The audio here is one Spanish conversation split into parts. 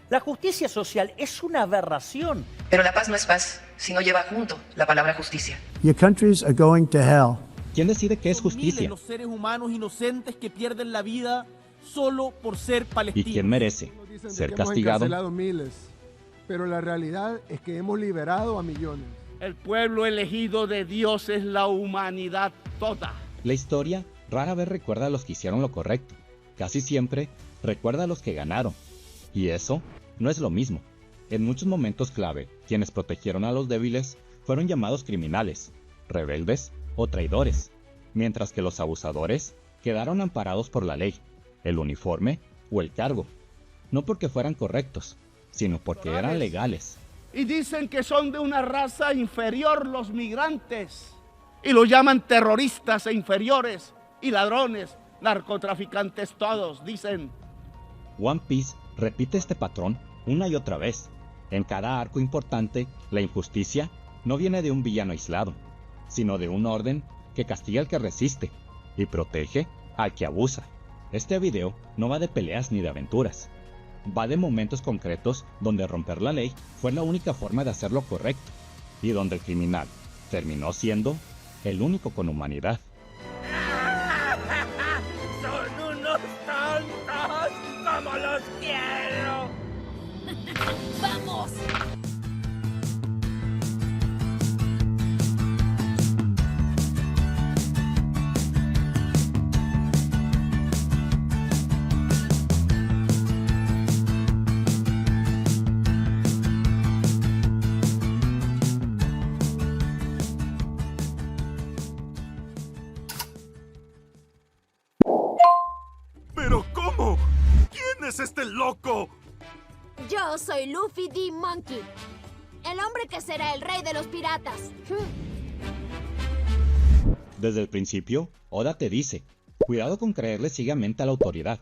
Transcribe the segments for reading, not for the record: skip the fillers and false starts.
La justicia social es una aberración. Pero la paz no es paz si no lleva junto la palabra justicia. Your countries are going to hell. ¿Quién decide qué es Son justicia? miles los seres humanos inocentes que pierden la vida solo por ser ¿Y palestinos. quién merece Dicen ser que hemos castigado? encarcelado miles, pero la realidad es que hemos liberado a millones. El pueblo elegido de Dios es la humanidad toda. La historia rara vez recuerda a los que hicieron lo correcto. Casi siempre recuerda a los que ganaron. Y eso no es lo mismo. En muchos momentos clave, quienes protegieron a los débiles fueron llamados criminales, rebeldes o traidores, mientras que los abusadores quedaron amparados por la ley, el uniforme o el cargo, no porque fueran correctos, sino porque eran legales. Y dicen que son de una raza inferior los migrantes. Y los llaman terroristas e inferiores. Y ladrones, narcotraficantes todos, dicen. One Piece repite este patrón una y otra vez. En cada arco importante, la injusticia no viene de un villano aislado, sino de un orden que castiga al que resiste y protege al que abusa. Este video no va de peleas ni de aventuras. Va de momentos concretos donde romper la ley fue la única forma de hacer lo correcto y donde el criminal terminó siendo el único con humanidad. ¡Son unos tontos! ¡Como los quiero! ¡Vamos! ¿Pero cómo? ¿Quién es este loco? Yo soy Luffy D. Monkey, el hombre que será el rey de los piratas. Desde el principio, Oda te dice, cuidado con creerle ciegamente a la autoridad.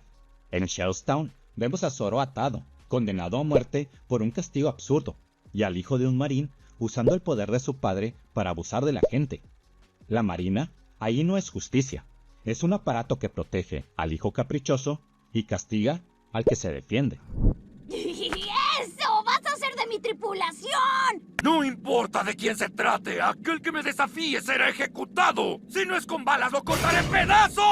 En Shellstown vemos a Zoro atado, condenado a muerte por un castigo absurdo, y al hijo de un marín usando el poder de su padre para abusar de la gente. La marina ahí no es justicia, es un aparato que protege al hijo caprichoso y castiga al que se defiende. ¡Eso! ¡Vas a ser de mi tripulación! No importa de quién se trate, aquel que me desafíe será ejecutado. Si no es con balas, lo cortaré en pedazos.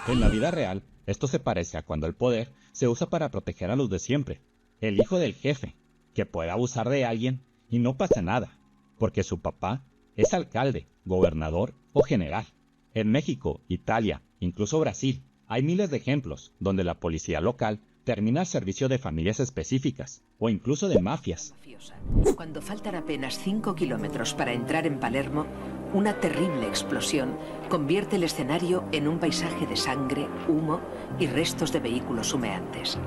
En la vida real, esto se parece a cuando el poder se usa para proteger a los de siempre. El hijo del jefe, que puede abusar de alguien y no pasa nada, porque su papá es alcalde, gobernador o general. En México, Italia, incluso Brasil, hay miles de ejemplos donde la policía local termina al servicio de familias específicas o incluso de mafias. Cuando faltan apenas 5 kilómetros para entrar en Palermo, una terrible explosión convierte el escenario en un paisaje de sangre, humo y restos de vehículos humeantes.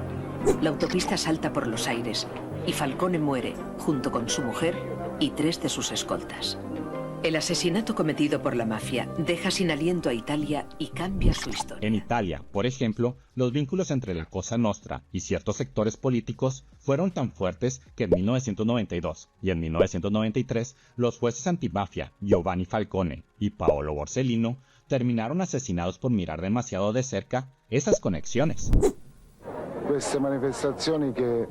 La autopista salta por los aires y Falcone muere junto con su mujer y 3 de sus escoltas. El asesinato cometido por la mafia deja sin aliento a Italia y cambia su historia. En Italia, por ejemplo, los vínculos entre la Cosa Nostra y ciertos sectores políticos fueron tan fuertes que en 1992 y en 1993 los jueces antimafia Giovanni Falcone y Paolo Borsellino terminaron asesinados por mirar demasiado de cerca esas conexiones. Queste manifestazioni che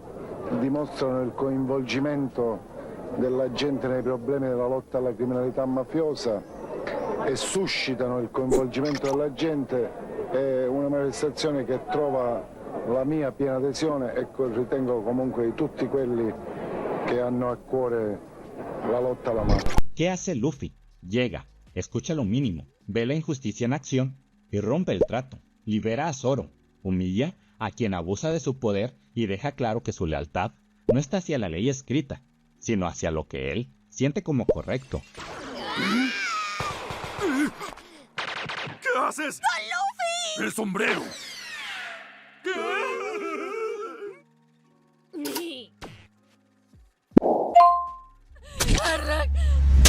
dimostrano il coinvolgimento della gente nei problemi della lotta alla criminalità mafiosa e suscitano il coinvolgimento della gente è una manifestazione che trova la mia piena adesione e ritengo comunque di tutti quelli che hanno a cuore la lotta alla mafia. ¿Qué hace Luffy? Llega, escucha lo mínimo, ve la injusticia en acción y rompe el trato. Libera a Zoro, humilla a quien abusa de su poder y deja claro que su lealtad no está hacia la ley escrita, sino hacia lo que él siente como correcto. ¿Qué haces? ¡Con Luffy! ¡El sombrero! ¡Arlong!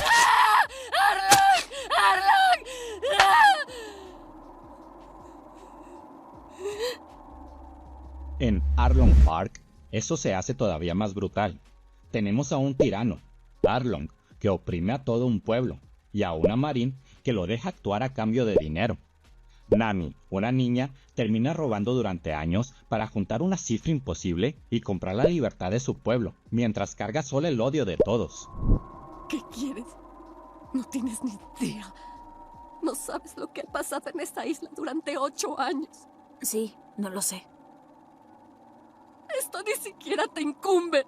¡Ah! ¡Arlong! ¡Arlong! En Arlong Park, eso se hace todavía más brutal. Tenemos a un tirano, Arlong, que oprime a todo un pueblo, y a una marín que lo deja actuar a cambio de dinero. Nami, una niña, termina robando durante años para juntar una cifra imposible y comprar la libertad de su pueblo, mientras carga sola el odio de todos. ¿Qué quieres? No tienes ni idea. No sabes lo que ha pasado en esta isla durante 8 años. Sí, no lo sé. Esto ni siquiera te incumbe.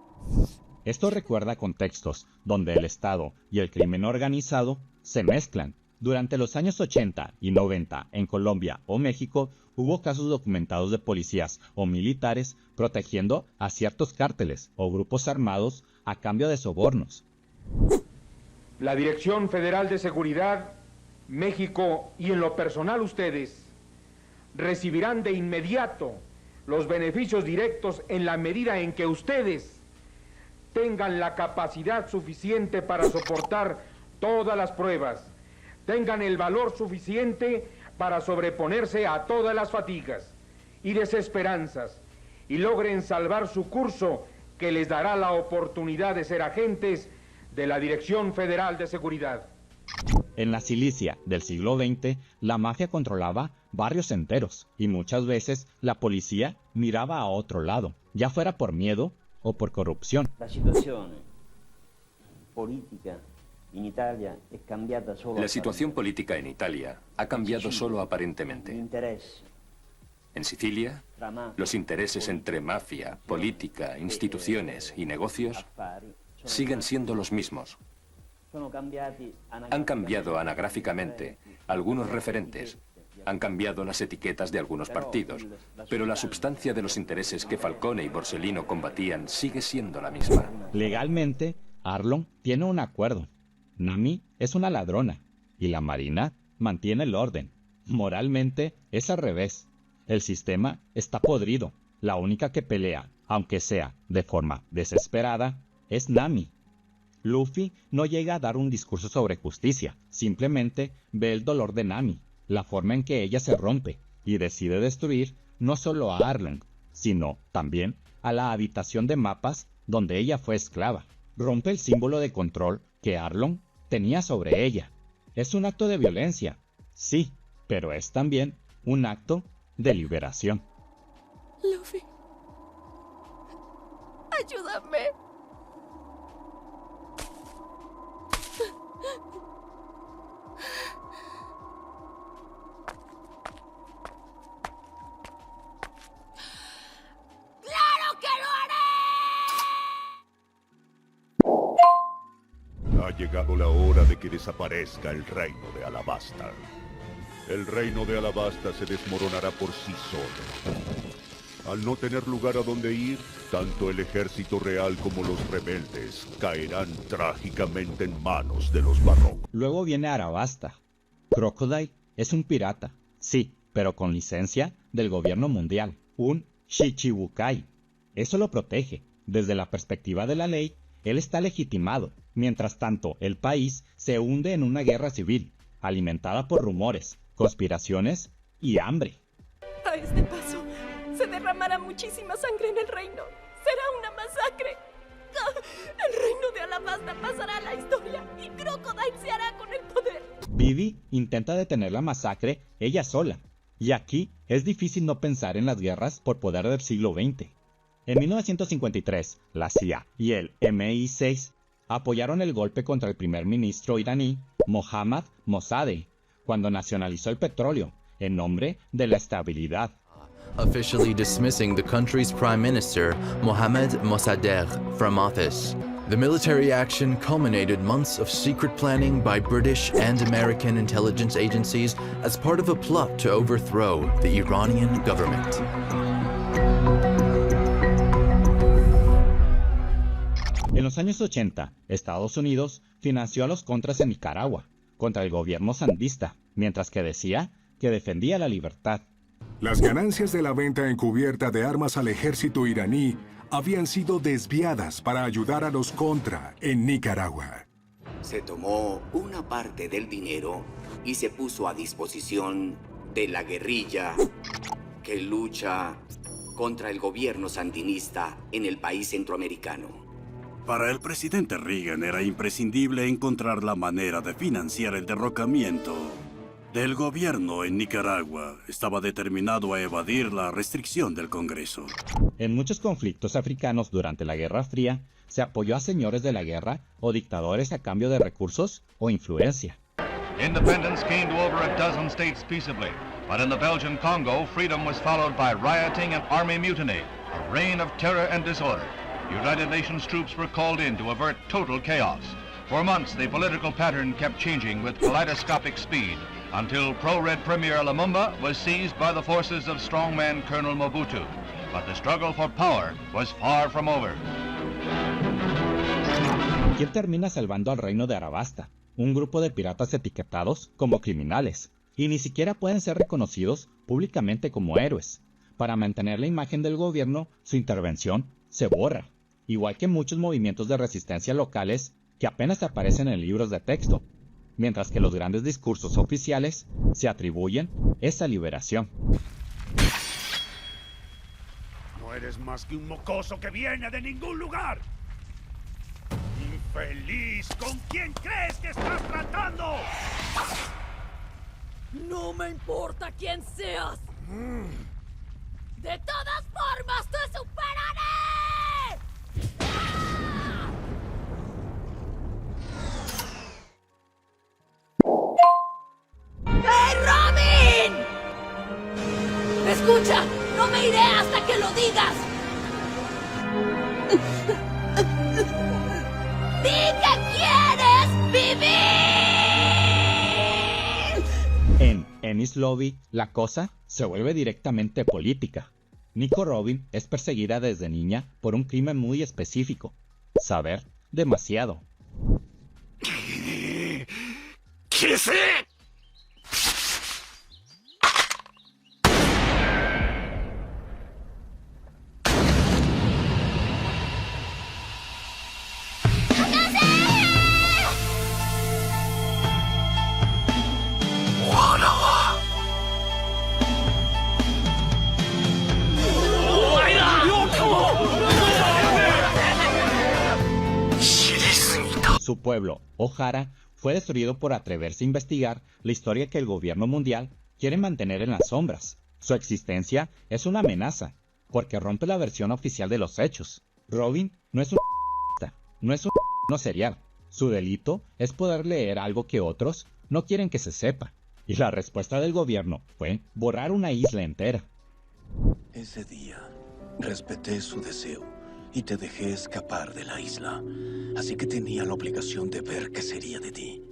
Esto recuerda contextos donde el Estado y el crimen organizado se mezclan. Durante los años 80 y 90 en Colombia o México hubo casos documentados de policías o militares protegiendo a ciertos cárteles o grupos armados a cambio de sobornos. La Dirección Federal de Seguridad, México y en lo personal ustedes recibirán de inmediato los beneficios directos en la medida en que ustedes tengan la capacidad suficiente para soportar todas las pruebas, tengan el valor suficiente para sobreponerse a todas las fatigas y desesperanzas y logren salvar su curso que les dará la oportunidad de ser agentes de la Dirección Federal de Seguridad. En la Silicia del siglo XX, la mafia controlaba barrios enteros y muchas veces la policía miraba a otro lado, ya fuera por miedo o por corrupción. La situación política en Italia es cambiata solo. La situación política en Italia ha cambiado solo aparentemente. En Sicilia, los intereses entre mafia, política, instituciones y negocios siguen siendo los mismos. Han cambiado anagráficamente algunos referentes, han cambiado las etiquetas de algunos partidos, pero la substancia de los intereses que Falcone y Borsellino combatían sigue siendo la misma. Legalmente, Arlong tiene un acuerdo. Nami es una ladrona y la Marina mantiene el orden. Moralmente es al revés. El sistema está podrido. La única que pelea, aunque sea de forma desesperada, es Nami. Luffy no llega a dar un discurso sobre justicia, simplemente ve el dolor de Nami, la forma en que ella se rompe, y decide destruir no solo a Arlong, sino también a la habitación de mapas donde ella fue esclava. Rompe el símbolo de control que Arlong tenía sobre ella. Es un acto de violencia, sí, pero es también un acto de liberación. Luffy, ayúdame. ¡Claro que lo haré! Ha llegado la hora de que desaparezca el reino de Alabasta. El reino de Alabasta se desmoronará por sí solo. Al no tener lugar a donde ir, tanto el ejército real como los rebeldes caerán trágicamente en manos de los Barrocos. Luego viene Arabasta. Crocodile es un pirata, sí, pero con licencia del gobierno mundial, un Shichibukai. Eso lo protege. Desde la perspectiva de la ley, él está legitimado. Mientras tanto, el país se hunde en una guerra civil, alimentada por rumores, conspiraciones y hambre. A este paso, se derramará muchísima sangre en el reino. Será una masacre. El reino de Alabasta pasará a la historia y Crocodile se hará con el poder. Vivi intenta detener la masacre ella sola, y aquí es difícil no pensar en las guerras por poder del siglo XX. En 1953, la CIA y el MI6 apoyaron el golpe contra el primer ministro iraní Mohammad Mossadegh cuando nacionalizó el petróleo en nombre de la estabilidad. Officially dismissing the country's prime minister, Mohammad Mossadegh, from office. The military action culminated months of secret planning by British and American intelligence agencies as part of a plot to overthrow the Iranian government. En los años 80, Estados Unidos financió a los contras en Nicaragua, contra el gobierno sandista, mientras que decía que defendía la libertad. Las ganancias de la venta encubierta de armas al ejército iraní habían sido desviadas para ayudar a los Contra en Nicaragua. Se tomó una parte del dinero y se puso a disposición de la guerrilla que lucha contra el gobierno sandinista en el país centroamericano. Para el presidente Reagan era imprescindible encontrar la manera de financiar el derrocamiento del gobierno en Nicaragua estaba determinado a evadir la restricción del Congreso. En muchos conflictos africanos durante la Guerra Fría, se apoyó a señores de la guerra o dictadores a cambio de recursos o influencia. Independence came to over a dozen states peaceably, but in the Belgian Congo, freedom was followed by rioting and army mutiny, a reign of terror and disorder. United Nations troops were called in to avert total chaos. For months, the political pattern kept changing with kaleidoscopic speed, until pro-Red Premier Lumumba was seized by the forces of strongman Colonel Mobutu. But the struggle for power was far from over. ¿Quién termina salvando al reino de Arabasta? Un grupo de piratas etiquetados como criminales, y ni siquiera pueden ser reconocidos públicamente como héroes. Para mantener la imagen del gobierno, su intervención se borra, igual que muchos movimientos de resistencia locales que apenas aparecen en libros de texto, mientras que los grandes discursos oficiales se atribuyen esa liberación. No eres más que un mocoso que viene de ningún lugar. ¡Infeliz! ¿Con quién crees que estás tratando? No me importa quién seas. De todas formas, te superaré. ¡Hey, Robin! Escucha, no me iré hasta que lo digas. ¡Di que quieres vivir! En Enies Lobby, la cosa se vuelve directamente política. Nico Robin es perseguida desde niña por un crimen muy específico: saber demasiado. ¿Qué sé? Su pueblo, O'Hara, fue destruido por atreverse a investigar la historia que el gobierno mundial quiere mantener en las sombras. Su existencia es una amenaza, porque rompe la versión oficial de los hechos. Robin no es un serial. Su delito es poder leer algo que otros no quieren que se sepa. Y la respuesta del gobierno fue borrar una isla entera. Ese día, respeté su deseo y te dejé escapar de la isla. Así que tenía la obligación de ver qué sería de ti.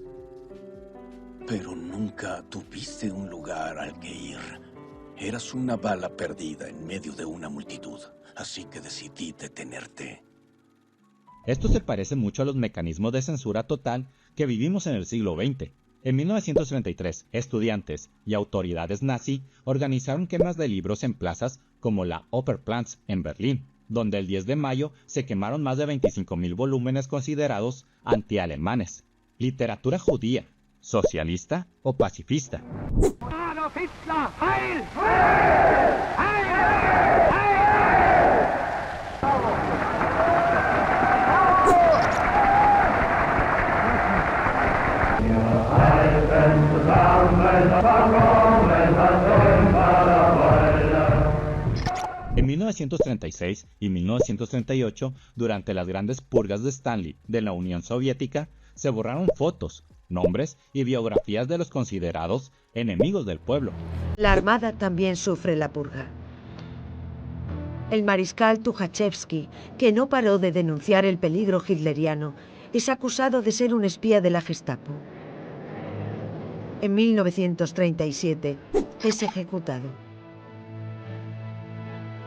Pero nunca tuviste un lugar al que ir. Eras una bala perdida en medio de una multitud. Así que decidí detenerte. Esto se parece mucho a los mecanismos de censura total que vivimos en el siglo XX. En 1933, estudiantes y autoridades nazi organizaron quemas de libros en plazas como la Operplatz en Berlín, donde el 10 de mayo se quemaron más de 25.000 volúmenes considerados antialemanes. Literatura judía, socialista o pacifista. ¡Adolf Hitler, heil! En 1936 y 1938, durante las grandes purgas de Stanley de la Unión Soviética, se borraron fotos, nombres y biografías de los considerados enemigos del pueblo. La Armada también sufre la purga. El mariscal Tuchachevsky, que no paró de denunciar el peligro hitleriano, es acusado de ser un espía de la Gestapo. En 1937 es ejecutado.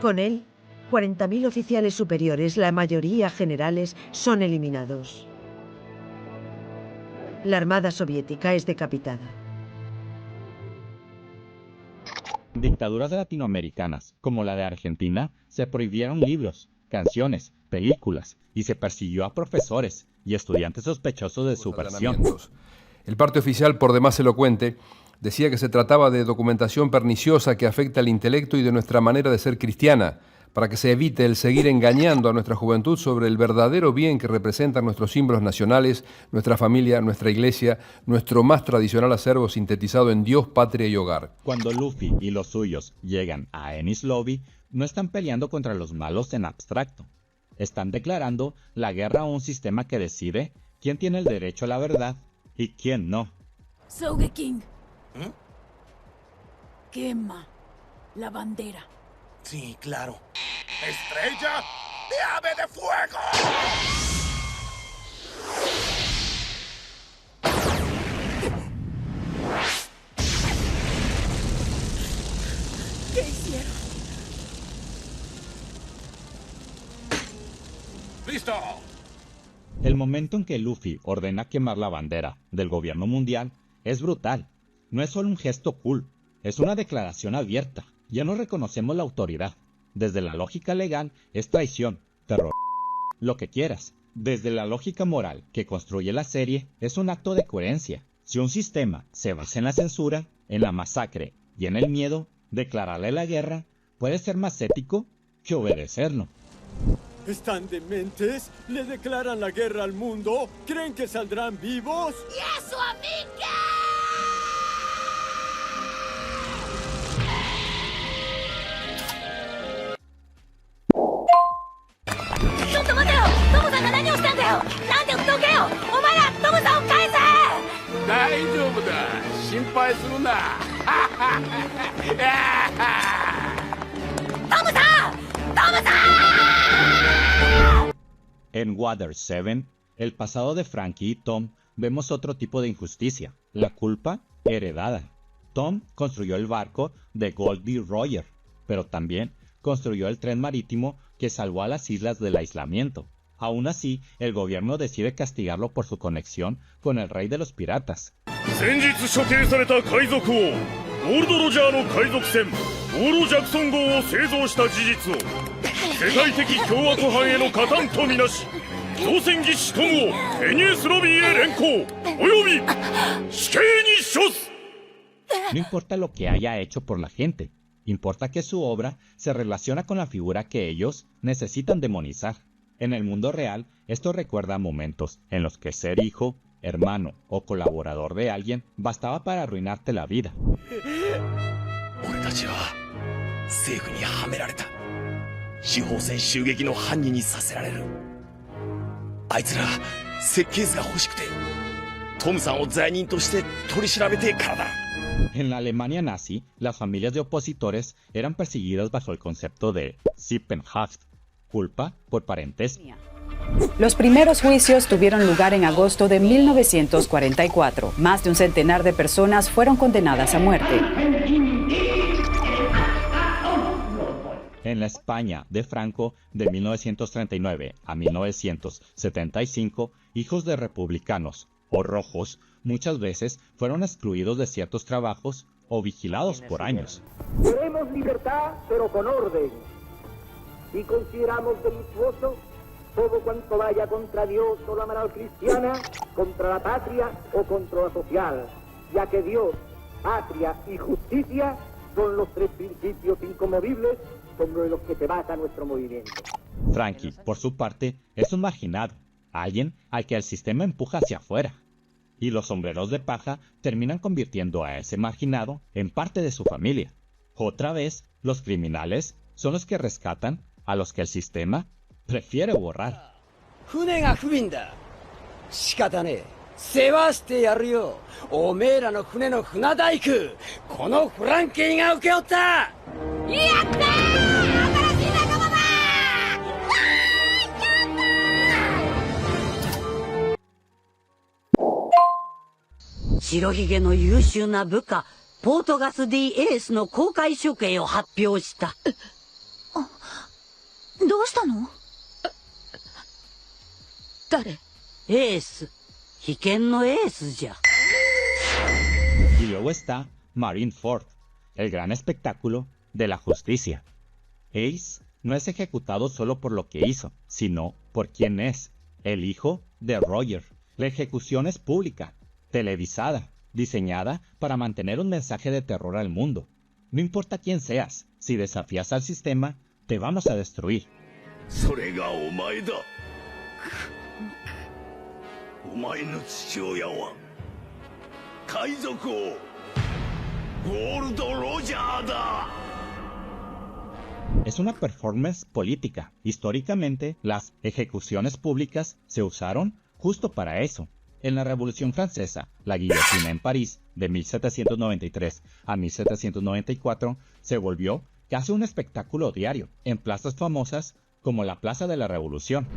Con él, 40.000 oficiales superiores, la mayoría generales, son eliminados. La Armada soviética es decapitada. Dictaduras latinoamericanas, como la de Argentina, se prohibieron libros, canciones, películas, y se persiguió a profesores y estudiantes sospechosos de subversión. El parte oficial, por demás elocuente, decía que se trataba de documentación perniciosa que afecta al intelecto y de nuestra manera de ser cristiana, para que se evite el seguir engañando a nuestra juventud sobre el verdadero bien que representan nuestros símbolos nacionales, nuestra familia, nuestra iglesia, nuestro más tradicional acervo sintetizado en Dios, patria y hogar. Cuando Luffy y los suyos llegan a Enies Lobby, no están peleando contra los malos en abstracto. Están declarando la guerra a un sistema que decide quién tiene el derecho a la verdad y quién no. Sogeking. Quema la bandera. Sí, claro. ¡Estrella de ave de fuego! ¿Qué hicieron? ¡Listo! El momento en que Luffy ordena quemar la bandera del gobierno mundial es brutal. No es solo un gesto cool, es una declaración abierta. Ya no reconocemos la autoridad. Desde la lógica legal es traición, terror, lo que quieras. Desde la lógica moral que construye la serie es un acto de coherencia. Si un sistema se basa en la censura, en la masacre y en el miedo, declararle la guerra puede ser más ético que obedecerlo. ¿Están dementes? ¿Le declaran la guerra al mundo? ¿Creen que saldrán vivos? ¿Y eso a mí qué? En Water 7, el pasado de Frankie y Tom, vemos otro tipo de injusticia, la culpa heredada. Tom construyó el barco de Goldie Roger, pero también construyó el tren marítimo que salvó a las islas del aislamiento. Aún así, el gobierno decide castigarlo por su conexión con el rey de los piratas. No importa lo que haya hecho por la gente, importa que su obra se relaciona con la figura que ellos necesitan demonizar. En el mundo real, esto recuerda momentos en los que ser hijo, hermano o colaborador de alguien bastaba para arruinarte la vida. En la Alemania nazi, las familias de opositores eran perseguidas bajo el concepto de Sippenhaft, culpa por parentesco. Los primeros juicios tuvieron lugar en agosto de 1944. Más de un centenar de personas fueron condenadas a muerte. En la España de Franco, de 1939 a 1975, hijos de republicanos o rojos muchas veces fueron excluidos de ciertos trabajos o vigilados por años. Queremos libertad, pero con orden. Y consideramos delictuoso todo cuanto vaya contra Dios o la moral cristiana, contra la patria o contra la social, ya que Dios, patria y justicia son los tres principios inconmovibles sobre los que se basa nuestro movimiento. Frankie, por su parte, es un marginado, alguien al que el sistema empuja hacia afuera. Y los sombreros de paja terminan convirtiendo a ese marginado en parte de su familia. Otra vez, los criminales son los que rescatan a los que el sistema prefiere borrar. Y luego está Marineford, el gran espectáculo de la justicia. Ace no es ejecutado solo por lo que hizo, sino por quién es, el hijo de Roger. La ejecución es pública, televisada, diseñada para mantener un mensaje de terror al mundo. No importa quién seas, si desafías al sistema, te vamos a destruir. それがお前だ。お前の父親は海賊王ゴールド・ロジャーだ。 Es una performance política. Históricamente, las ejecuciones públicas se usaron justo para eso. En la Revolución Francesa, la guillotina en París, de 1793 a 1794, se volvió casi un espectáculo diario, en plazas famosas como la Plaza de la Revolución.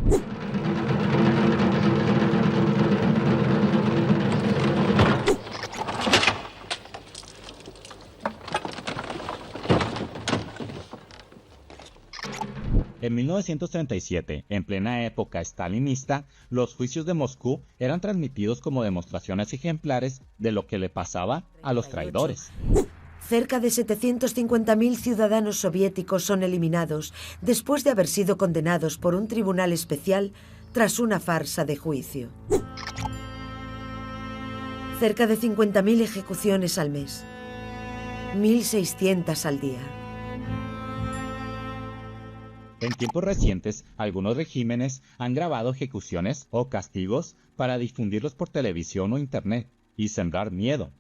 En 1937, en plena época stalinista, los juicios de Moscú eran transmitidos como demostraciones ejemplares de lo que le pasaba a los traidores. Cerca de 750.000 ciudadanos soviéticos son eliminados después de haber sido condenados por un tribunal especial tras una farsa de juicio. Cerca de 50.000 ejecuciones al mes. 1.600 al día. En tiempos recientes, algunos regímenes han grabado ejecuciones o castigos para difundirlos por televisión o internet y sembrar miedo.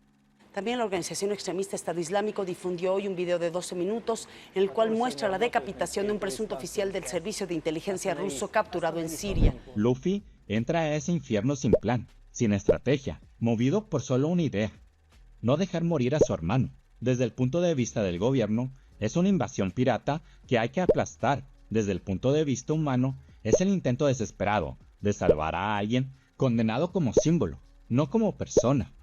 También la organización extremista Estado Islámico difundió hoy un video de 12 minutos en el cual muestra la decapitación de un presunto oficial del servicio de inteligencia ruso capturado en Siria. Luffy entra a ese infierno sin plan, sin estrategia, movido por solo una idea: no dejar morir a su hermano. Desde el punto de vista del gobierno, es una invasión pirata que hay que aplastar. Desde el punto de vista humano, es el intento desesperado de salvar a alguien condenado como símbolo, no como persona.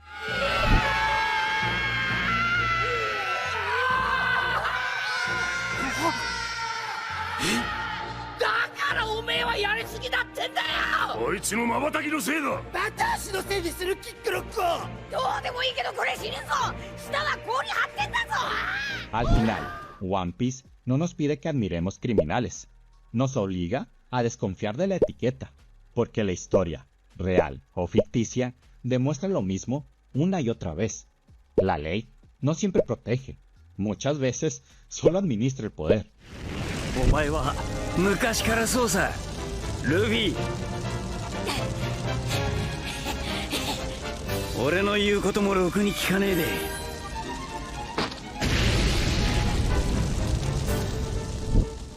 Al final, One Piece no nos pide que admiremos criminales, nos obliga a desconfiar de la etiqueta, porque la historia, real o ficticia, demuestra lo mismo una y otra vez. La ley no siempre protege, muchas veces solo administra el poder.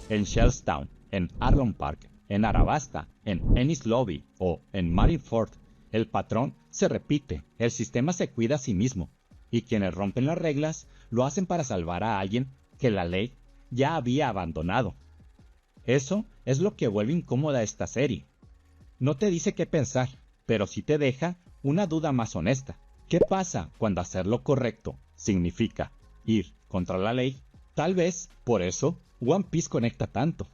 En Shellstown, en Arlong Park, en Arabasta, en Ennis Lobby o en Marineford, el patrón se repite, el sistema se cuida a sí mismo, y quienes rompen las reglas lo hacen para salvar a alguien que la ley ya había abandonado. Eso es lo que vuelve incómoda esta serie. No te dice qué pensar, pero sí te deja una duda más honesta. ¿Qué pasa cuando hacer lo correcto significa ir contra la ley? Tal vez por eso One Piece conecta tanto,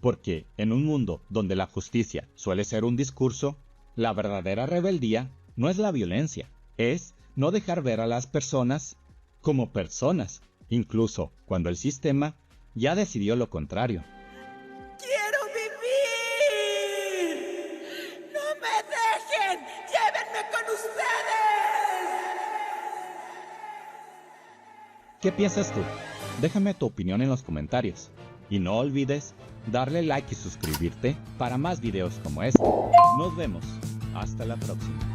porque en un mundo donde la justicia suele ser un discurso, la verdadera rebeldía no es la violencia, es no dejar ver a las personas como personas, incluso cuando el sistema ya decidió lo contrario. ¡Quiero vivir! ¡No me dejen! ¡Llévenme con ustedes! ¿Qué piensas tú? Déjame tu opinión en los comentarios. Y no olvides darle like y suscribirte para más videos como este. Nos vemos. Hasta la próxima.